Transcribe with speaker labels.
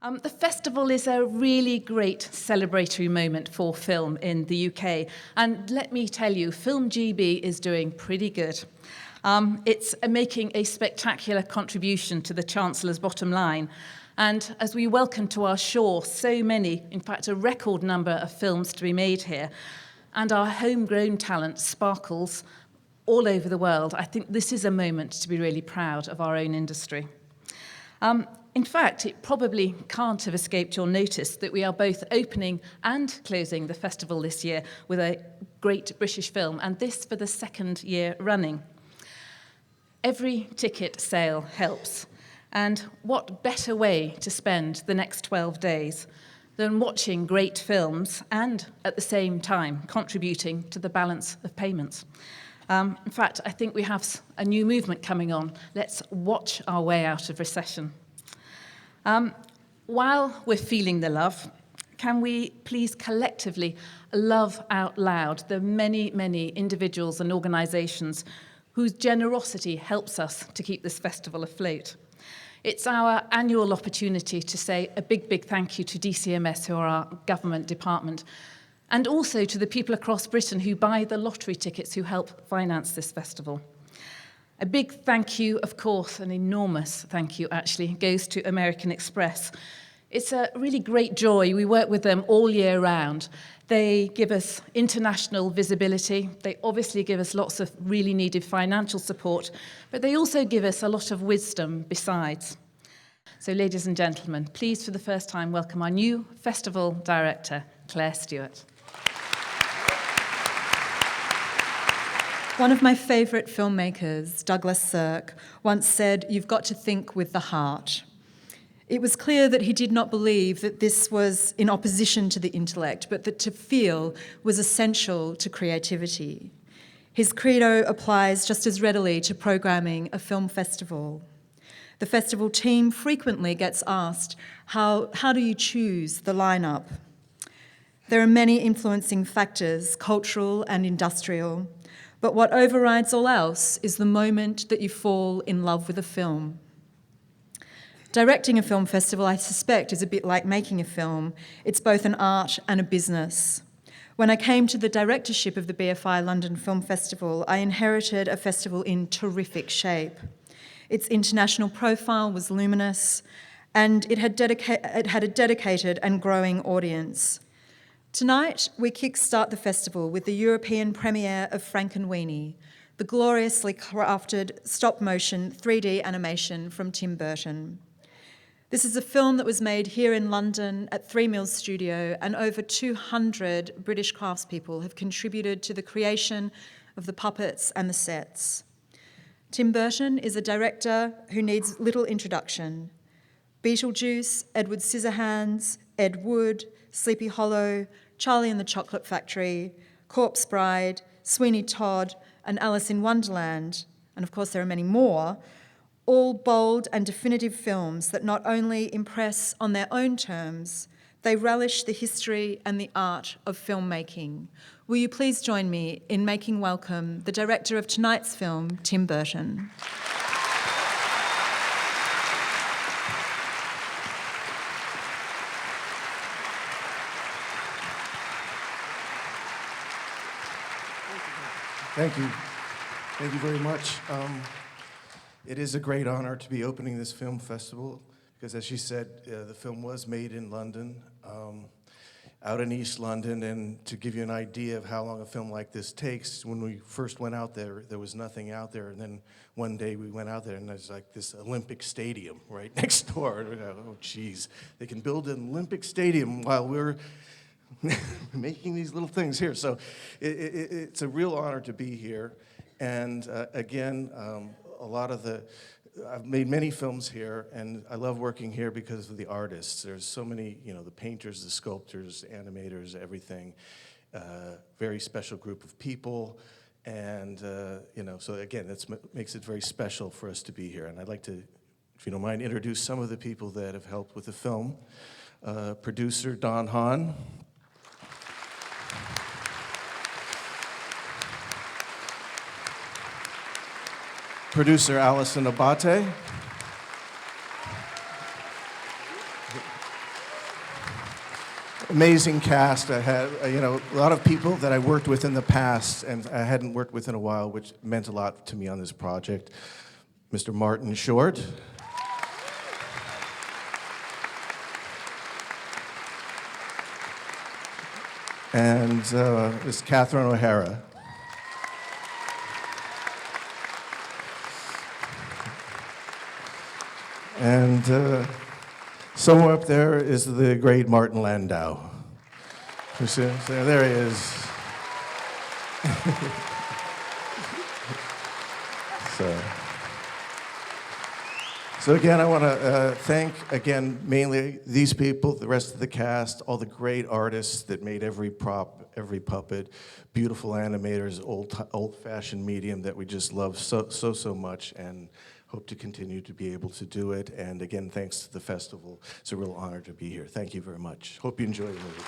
Speaker 1: The festival is a really great celebratory moment for film in the UK. And let me tell you, Film GB is doing pretty good. It's making a spectacular contribution to the Chancellor's bottom line. And as we welcome to our shore so many, in fact, a record number of films to be made here, and our homegrown talent sparkles all over the world, I think this is a moment to be really proud of our own industry. In fact, it probably can't have escaped your notice that we are both opening and closing the festival this year with a great British film, and this for the second year running. Every ticket sale helps, and what better way to spend the next 12 days than watching great films and, at the same time, contributing to the balance of payments. In fact, I think we have a new movement coming on. Let's watch our way out of recession. While we're feeling the love, can we please collectively love out loud the many, many individuals and organisations whose generosity helps us to keep this festival afloat? It's our annual opportunity to say a big, big thank you to DCMS, who are our government department, and also to the people across Britain who buy the lottery tickets who help finance this festival. A big thank you, of course, an enormous thank you actually, goes to American Express. It's a really great joy. We work with them all year round. They give us international visibility. They obviously give us lots of really needed financial support, but they also give us a lot of wisdom besides. So, ladies and gentlemen, please for the first time welcome our new festival director, Clare Stewart.
Speaker 2: One of my favourite filmmakers, Douglas Sirk, once said, "You've got to think with the heart." It was clear that he did not believe that this was in opposition to the intellect, but that to feel was essential to creativity. His credo applies just as readily to programming a film festival. The festival team frequently gets asked, how do you choose the lineup? There are many influencing factors, cultural and industrial, but what overrides all else is the moment that you fall in love with a film. Directing a film festival, I suspect, is a bit like making a film. It's both an art and a business. When I came to the directorship of the BFI London Film Festival, I inherited a festival in terrific shape. Its international profile was luminous, and it had a dedicated and growing audience. Tonight, we kickstart the festival with the European premiere of Frankenweenie, the gloriously crafted stop-motion 3D animation from Tim Burton. This is a film that was made here in London at 3 Mills Studio, and over 200 British craftspeople have contributed to the creation of the puppets and the sets. Tim Burton is a director who needs little introduction. Beetlejuice, Edward Scissorhands, Ed Wood, Sleepy Hollow, Charlie and the Chocolate Factory, Corpse Bride, Sweeney Todd, and Alice in Wonderland, and of course there are many more, all bold and definitive films that not only impress on their own terms, they relish the history and the art of filmmaking. Will you please join me in making welcome the director of tonight's film, Tim Burton.
Speaker 3: Thank you. Thank you very much. It is a great honor to be opening this film festival because, as she said, the film was made in London, out in East London, and to give you an idea of how long a film like this takes, when we first went out there, there was nothing out there, and then one day we went out there and there's like this Olympic stadium right next door. And we go, oh, geez, they can build an Olympic stadium while we're making these little things here. So it's a real honor to be here. And again, I've made many films here, and I love working here because of the artists. There's so many, the painters, the sculptors, animators, everything. Very special group of people. And, so again, that makes it very special for us to be here. And I'd like to, if you don't mind, introduce some of the people that have helped with the film. Producer Don Hahn. Producer Alison Abate. amazing cast. I had, a lot of people that I worked with in the past and I hadn't worked with in a while, which meant a lot to me on this project. Mr. Martin Short. And Ms. Catherine O'Hara. And somewhere up there is the great Martin Landau. There he is. So again, I want to thank, again, mainly these people, the rest of the cast, all the great artists that made every prop, every puppet, beautiful animators, old-fashioned medium that we just love so much, and hope to continue to be able to do it. And again, thanks to the festival. It's a real honor to be here. Thank you very much. Hope you enjoy the movie.